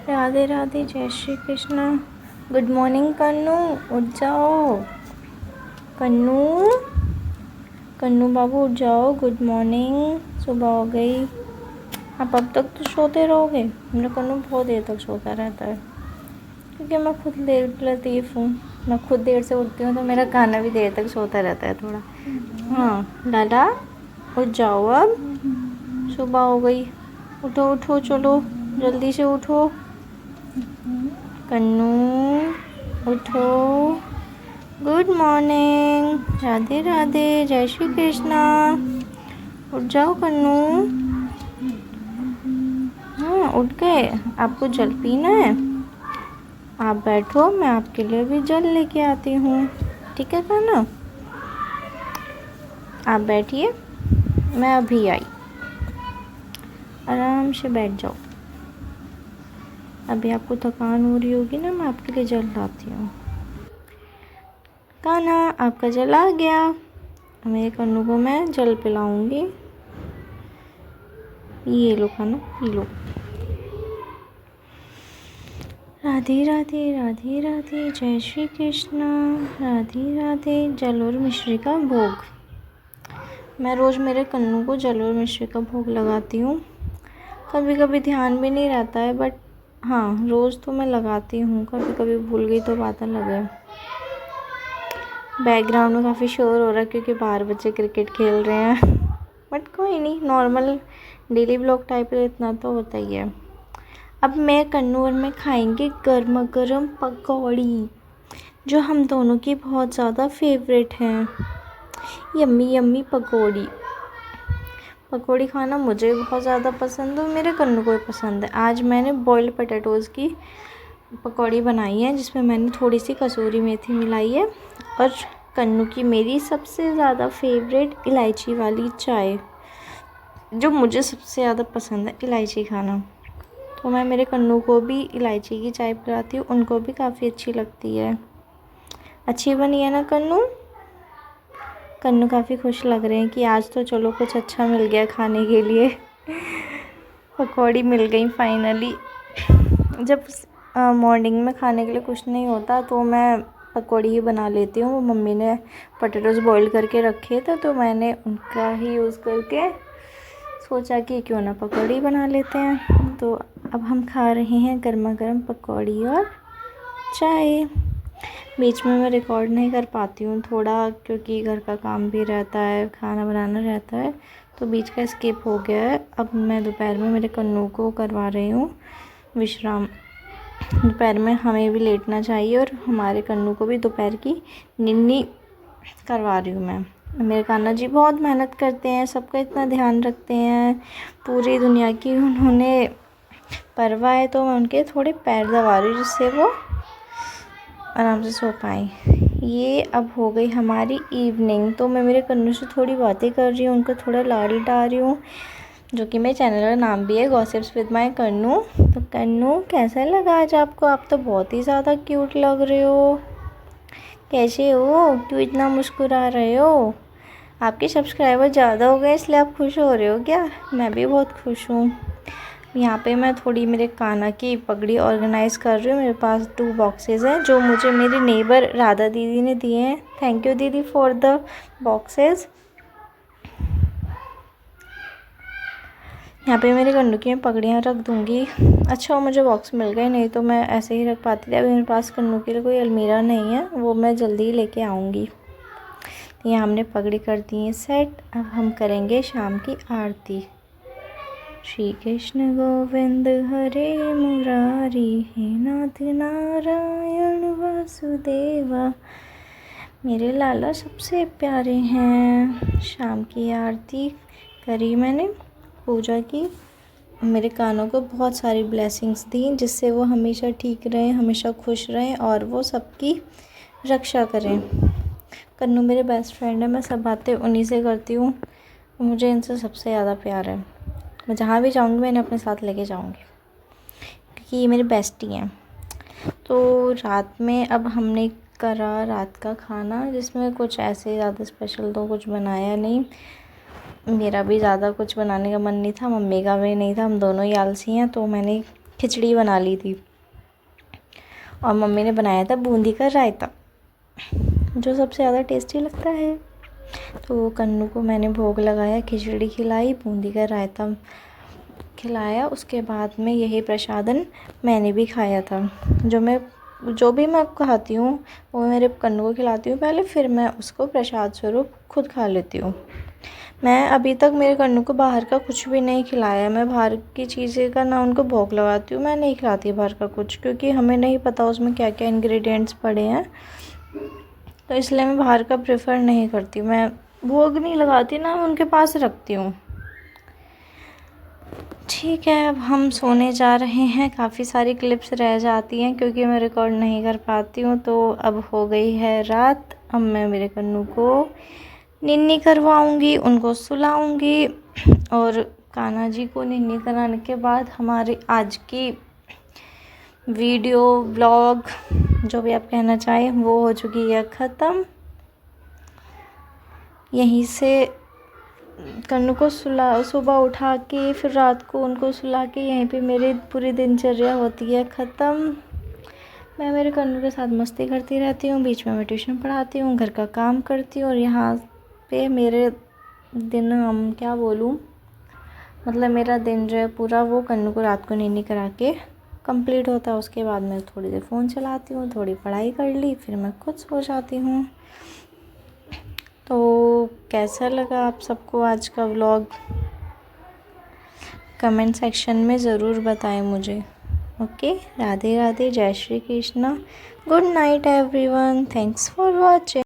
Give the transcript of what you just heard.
राधे राधे, जय Shri Krishna. Good morning कन्नू, उठ जाओ। कन्नू कन्नू बाबू उठ जाओ, गुड मॉर्निंग। सुबह हो गई। आप अब तक तो सोते रहोगे? मेरा कन्नू बहुत देर तक सोता रहता है क्योंकि मैं खुद लेट लतीफ़ हूँ। मैं खुद देर से उठती हूँ तो मेरा कान्हा भी देर तक सोता रहता है थोड़ा। हाँ लाला, उठ जाओ अब, सुबह हो गई। उठो उठो, चलो जल्दी से उठो। कन्नू उठो, गुड मॉर्निंग, राधे राधे, जय श्री कृष्णा। उठ जाओ कन्नू। हाँ उठ गए। आपको जल पीना है? आप बैठो, मैं आपके लिए भी जल लेके आती हूँ। ठीक है कन्नू, आप बैठिए, मैं अभी आई। आराम से बैठ जाओ। अभी आपको थकान हो रही होगी ना, मैं आपके लिए जल लाती हूँ। कान्हा, आपका जल आ गया। मेरे कन्नू को मैं जल पिलाऊंगी। ये लो कान्हा, पी लो। राधे राधे, राधे राधे, जय श्री कृष्णा। राधे राधे। जल और मिश्री का भोग। मैं रोज़ मेरे कन्नू को जल और मिश्री का भोग लगाती हूँ। कभी कभी ध्यान भी नहीं रहता है, बट हाँ रोज़ तो मैं लगाती हूँ। कभी कभी भूल गई तो बात अलग है। बैकग्राउंड में काफ़ी शोर हो रहा है क्योंकि बाहर बच्चे क्रिकेट खेल रहे हैं, बट कोई नहीं, नॉर्मल डेली ब्लॉग टाइप है, इतना तो होता ही है। अब मैं कन्नू और मैं खाएंगे गर्मा गर्म पकौड़ी, जो हम दोनों की बहुत ज़्यादा फेवरेट हैं। यम्मी यम्मी पकौड़ी। पकौड़ी खाना मुझे बहुत ज़्यादा पसंद है और मेरे कन्नू को भी पसंद है। आज मैंने बॉइल्ड पोटैटोज़ की पकौड़ी बनाई है, जिसमें मैंने थोड़ी सी कसूरी मेथी मिलाई है और कन्नू की मेरी सबसे ज़्यादा फेवरेट इलायची वाली चाय, जो मुझे सबसे ज़्यादा पसंद है इलायची खाना। तो मैं मेरे कन्नू को भी इलायची की चाय पिलाती हूँ, उनको भी काफ़ी अच्छी लगती है। अच्छी बनी है ना कन्नू? कन्नू काफ़ी खुश लग रहे हैं कि आज तो चलो कुछ अच्छा मिल गया खाने के लिए। पकौड़ी मिल गई फाइनली। जब मॉर्निंग में खाने के लिए कुछ नहीं होता तो मैं पकौड़ी ही बना लेती हूँ। मम्मी ने पोटैटोज़ बॉईल करके रखे थे तो मैंने उनका ही यूज़ करके सोचा कि क्यों ना पकौड़ी बना लेते हैं। तो अब हम खा रहे हैं गर्मा गर्म पकौड़ी और चाय। बीच में मैं रिकॉर्ड नहीं कर पाती हूँ थोड़ा, क्योंकि घर का काम भी रहता है, खाना बनाना रहता है, तो बीच का स्किप हो गया है। अब मैं दोपहर में मेरे कन्नू को करवा रही हूँ विश्राम। दोपहर में हमें भी लेटना चाहिए और हमारे कन्नू को भी दोपहर की निन्नी करवा रही हूँ मैं। मेरे कान्हा जी बहुत मेहनत करते हैं, सबका इतना ध्यान रखते हैं, पूरी दुनिया की उन्होंने परवाह है, तो मैं उनके थोड़े पैर दबा रही हूँ जिससे वो आराम से सो पाएँ। ये अब हो गई हमारी इवनिंग, तो मैं मेरे कन्नू से थोड़ी बातें कर रही हूँ, उनको थोड़ा लाड़ी डाल रही हूँ, जो कि मेरे चैनल का नाम भी है गॉसिप्स विद माय कन्नू। तो कन्नू कैसा लगा आज आपको? आप तो बहुत ही ज़्यादा क्यूट लग रहे हो। कैसे हो? क्यों इतना मुस्कुरा रहे हो? आपके सब्सक्राइबर ज़्यादा हो गए इसलिए आप खुश हो रहे हो क्या? मैं भी बहुत खुश हूँ। यहाँ पे मैं थोड़ी मेरे कान्हा की पगड़ी ऑर्गेनाइज़ कर रही हूँ। मेरे पास 2 बॉक्सेस हैं जो मुझे मेरी नेबर राधा दीदी ने दिए हैं। थैंक यू दीदी फॉर द बॉक्सेस। यहाँ पे मेरे कन्नू की मैं पगड़ियाँ रख दूँगी। अच्छा मुझे बॉक्स मिल गए, नहीं तो मैं ऐसे ही रख पाती थी। अभी मेरे पास कन्नू के लिए कोई अलमीरा नहीं है, वो मैं जल्दी ही लेके आऊँगी। यहाँ हमने पगड़ी कर दी है सेट। अब हम करेंगे शाम की आरती। श्री कृष्ण गोविंद हरे मुरारी, हे नाथ नारायण वासुदेवा। मेरे लाला सबसे प्यारे हैं। शाम की आरती करी मैंने, पूजा की, मेरे कानों को बहुत सारी ब्लेसिंग्स दी जिससे वो हमेशा ठीक रहें, हमेशा खुश रहें और वो सबकी रक्षा करें। कन्नू मेरे बेस्ट फ्रेंड है, मैं सब बातें उन्हीं से करती हूँ। मुझे इनसे सबसे ज़्यादा प्यार है। मैं जहाँ भी जाऊँगी मैं इन्हें अपने साथ लेके जाऊँगी क्योंकि ये मेरे बेस्टी हैं। तो रात में अब हमने करा रात का खाना, जिसमें कुछ ऐसे ज़्यादा स्पेशल तो कुछ बनाया नहीं। मेरा भी ज़्यादा कुछ बनाने का मन नहीं था, मम्मी का भी नहीं था, हम दोनों ही आलसी हैं। तो मैंने खिचड़ी बना ली थी और मम्मी ने बनाया था बूंदी का रायता, जो सबसे ज़्यादा टेस्टी लगता है। तो कन्नू को मैंने भोग लगाया, खिचड़ी खिलाई, बूंदी का रायता खिलाया। उसके बाद में यही प्रसादन मैंने भी खाया था। जो भी मैं खाती हूँ वो मेरे कन्नू को खिलाती हूँ पहले, फिर मैं उसको प्रसाद स्वरूप खुद खा लेती हूँ। मैं अभी तक मेरे कन्नू को बाहर का कुछ भी नहीं खिलाया। मैं बाहर की चीज़ें का ना उनको भोग लगाती हूँ, मैं नहीं खिलाती बाहर का कुछ, क्योंकि हमें नहीं पता उसमें क्या क्या इंग्रेडिएंट्स पड़े हैं, तो इसलिए मैं बाहर का प्रेफर नहीं करती। मैं भोग नहीं लगाती ना, उनके पास रखती हूँ। ठीक है, अब हम सोने जा रहे हैं। काफ़ी सारी क्लिप्स रह जाती हैं क्योंकि मैं रिकॉर्ड नहीं कर पाती हूँ। तो अब हो गई है रात, अब मैं मेरे कन्नू को निन्नी करवाऊँगी, उनको सुलाऊँगी और कान्हा जी को निन्नी कराने के बाद हमारी आज की वीडियो ब्लॉग, जो भी आप कहना चाहें, वो हो चुकी है ख़त्म। यहीं से कन्नू को सुबह उठा के फिर रात को उनको सुला के यहीं पे मेरी पूरी दिनचर्या होती है ख़त्म। मैं मेरे कन्नू के साथ मस्ती करती रहती हूँ, बीच में मैं ट्यूशन पढ़ाती हूँ, घर का काम करती हूँ और यहाँ पे मेरे दिन, हम क्या बोलूँ, मतलब मेरा दिन जो है पूरा वो कन्नू को रात को नीनी करा के कंप्लीट होता है। उसके बाद मैं थोड़ी देर फ़ोन चलाती हूँ, थोड़ी पढ़ाई कर ली, फिर मैं खुद सो जाती हूँ। तो कैसा लगा आप सबको आज का व्लॉग, कमेंट सेक्शन में ज़रूर बताएं मुझे। ओके, राधे राधे, जय Shri Krishna, good night everyone, thanks for watching.